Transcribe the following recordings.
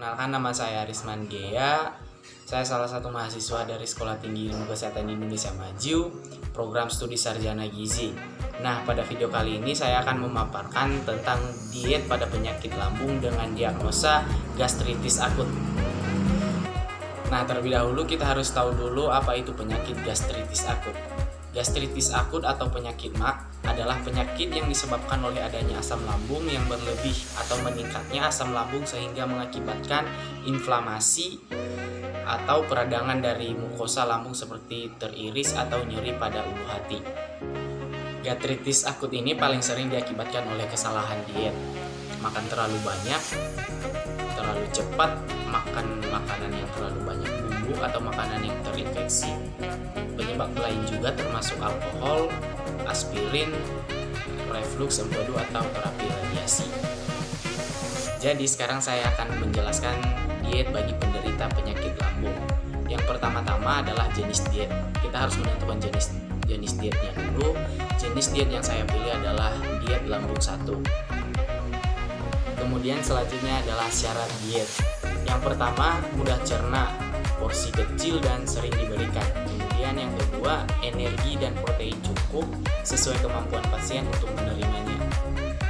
Perkenalkan, nama saya Arisman Gea. Saya salah satu mahasiswa dari Sekolah Tinggi Ilmu Kesehatan Indonesia Maju, program studi sarjana gizi. Nah, pada video kali ini saya akan memaparkan tentang diet pada penyakit lambung dengan diagnosa gastritis akut. Nah, terlebih dahulu kita harus tahu dulu apa itu penyakit gastritis akut. Gastritis akut atau penyakit MAG adalah penyakit yang disebabkan oleh adanya asam lambung yang berlebih atau meningkatnya asam lambung sehingga mengakibatkan inflamasi atau peradangan dari mukosa lambung seperti teriris atau nyeri pada ulu hati. Gastritis akut ini paling sering diakibatkan oleh kesalahan diet, makan terlalu banyak, terlalu cepat, makan makanan yang terlalu banyak bumbu atau makanan yang terinfeksi. Penyebab lain juga termasuk alkohol, aspirin, reflux empedu atau terapi radiasi. Jadi sekarang saya akan menjelaskan diet bagi penderita penyakit lambung. Yang pertama-tama adalah jenis diet. Kita harus menentukan jenis dietnya dulu. Jenis diet yang saya pilih adalah diet lambung 1. Kemudian selanjutnya adalah syarat diet. Yang pertama, mudah cerna, porsi kecil dan sering diberikan. Kemudian yang kedua, energi dan protein cukup sesuai kemampuan pasien untuk menerimanya.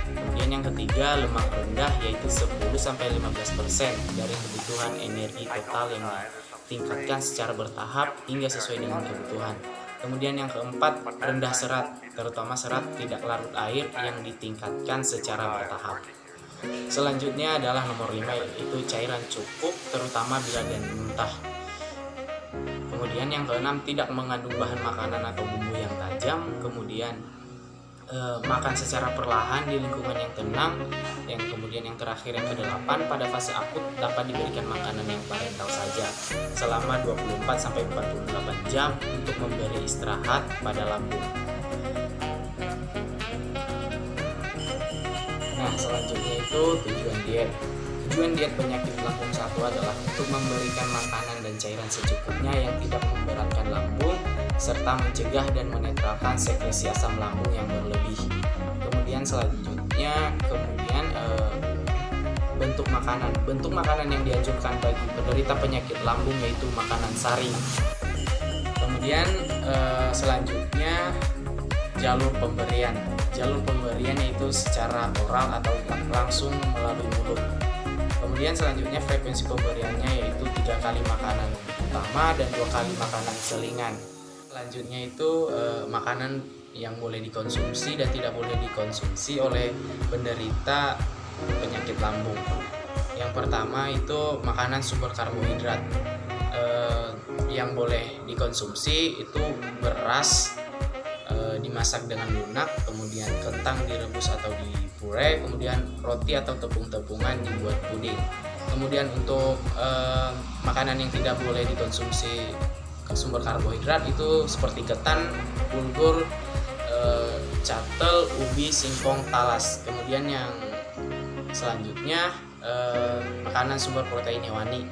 Kemudian yang ketiga, lemak rendah, yaitu 10-15% dari kebutuhan energi total yang ditingkatkan secara bertahap hingga sesuai dengan kebutuhan. Kemudian yang keempat, rendah serat, terutama serat tidak larut air yang ditingkatkan secara bertahap. Selanjutnya adalah nomor 5, yaitu cairan cukup terutama bila dan muntah. Kemudian yang keenam, tidak mengandung bahan makanan atau bumbu yang tajam. Kemudian makan secara perlahan di lingkungan yang tenang. Kemudian yang terakhir, yang kedelapan, pada fase akut dapat diberikan makanan yang parental saja selama 24-48 jam untuk memberi istirahat pada lambung. Nah, selanjutnya itu tujuan diet. Tujuan diet penyakit lambung 1 adalah untuk memberikan makanan dan cairan secukupnya yang tidak memberatkan lambung serta mencegah dan menetralkan sekresi asam lambung yang berlebih. Kemudian selanjutnya bentuk makanan. Bentuk makanan yang dianjurkan bagi penderita penyakit lambung yaitu makanan saring. Kemudian selanjutnya jalur pemberian. Jalur pemberian yaitu secara oral atau langsung melalui mulut. Kemudian selanjutnya frekuensi pemberiannya yaitu 3 kali makanan utama dan 2 kali makanan selingan. Selanjutnya itu makanan yang boleh dikonsumsi dan tidak boleh dikonsumsi oleh penderita penyakit lambung. Yang pertama itu makanan sumber karbohidrat. Yang boleh dikonsumsi itu beras dimasak dengan lunak, kemudian kentang direbus atau dipurei, kemudian roti atau tepung-tepungan dibuat puding. Kemudian untuk makanan yang tidak boleh dikonsumsi sumber karbohidrat itu seperti ketan, bulgur, catel, ubi, singkong, talas. Kemudian yang selanjutnya makanan sumber protein hewani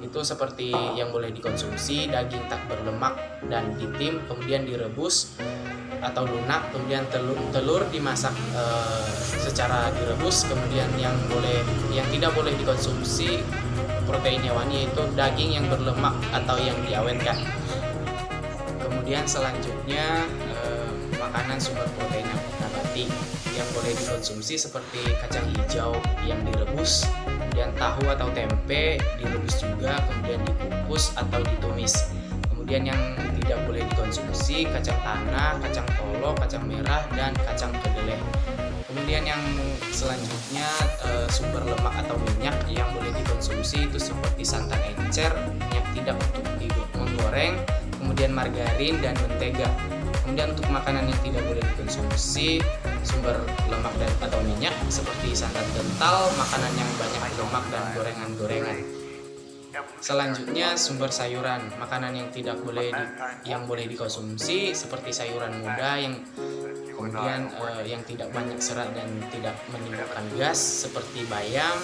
itu seperti yang boleh dikonsumsi daging tak berlemak dan ditim, kemudian direbus atau lunak, kemudian telur dimasak secara direbus. Kemudian yang tidak boleh dikonsumsi protein hewani yaitu daging yang berlemak atau yang diawetkan. Kemudian selanjutnya makanan sumber protein nabati yang boleh dikonsumsi seperti kacang hijau yang direbus, kemudian tahu atau tempe direbus juga, kemudian dikukus atau ditumis. Kemudian yang tidak boleh dikonsumsi kacang tanah, kacang tolo, kacang merah, dan kacang kedelai. Kemudian yang selanjutnya sumber lemak atau minyak yang boleh dikonsumsi itu seperti santan encer, minyak tidak untuk menggoreng, kemudian margarin dan mentega. Kemudian untuk makanan yang tidak boleh dikonsumsi sumber lemak dan atau minyak seperti santan kental, makanan yang banyak lemak dan gorengan-gorengan. Selanjutnya sumber sayuran, makanan yang boleh dikonsumsi seperti sayuran muda yang tidak banyak serat dan tidak menimbulkan gas seperti bayam,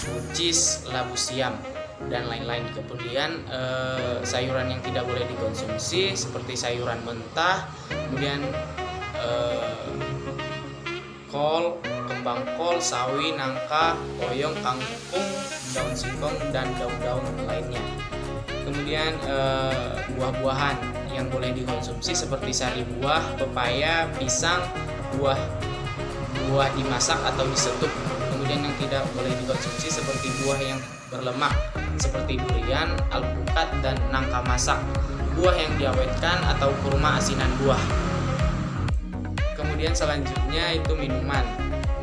buncis, labu siam dan lain-lain. Kemudian sayuran yang tidak boleh dikonsumsi seperti sayuran mentah, kemudian kol, kembang kol, sawi, nangka, oyong, kangkung, daun singkong, dan daun-daun lainnya. Kemudian buah-buahan yang boleh dikonsumsi seperti sari buah, pepaya, pisang, buah dimasak atau disetup. Kemudian yang tidak boleh dikonsumsi seperti buah yang berlemak seperti durian, alpukat, dan nangka masak, buah yang diawetkan, atau kurma asinan buah. Kemudian selanjutnya itu minuman.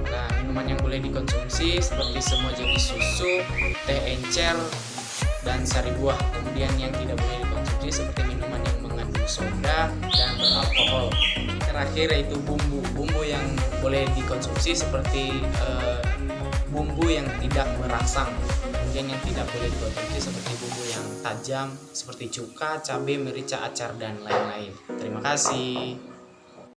Nah, minuman yang boleh dikonsumsi seperti semua jenis susu, teh encer, dan sari buah. Kemudian yang tidak boleh dikonsumsi seperti minuman yang mengandung soda dan beralkohol. Terakhir yaitu bumbu yang boleh dikonsumsi seperti bumbu yang tidak merangsang. Kemudian yang tidak boleh dikonsumsi seperti bumbu yang tajam seperti cuka, cabai, merica, acar, dan lain-lain. Terima kasih.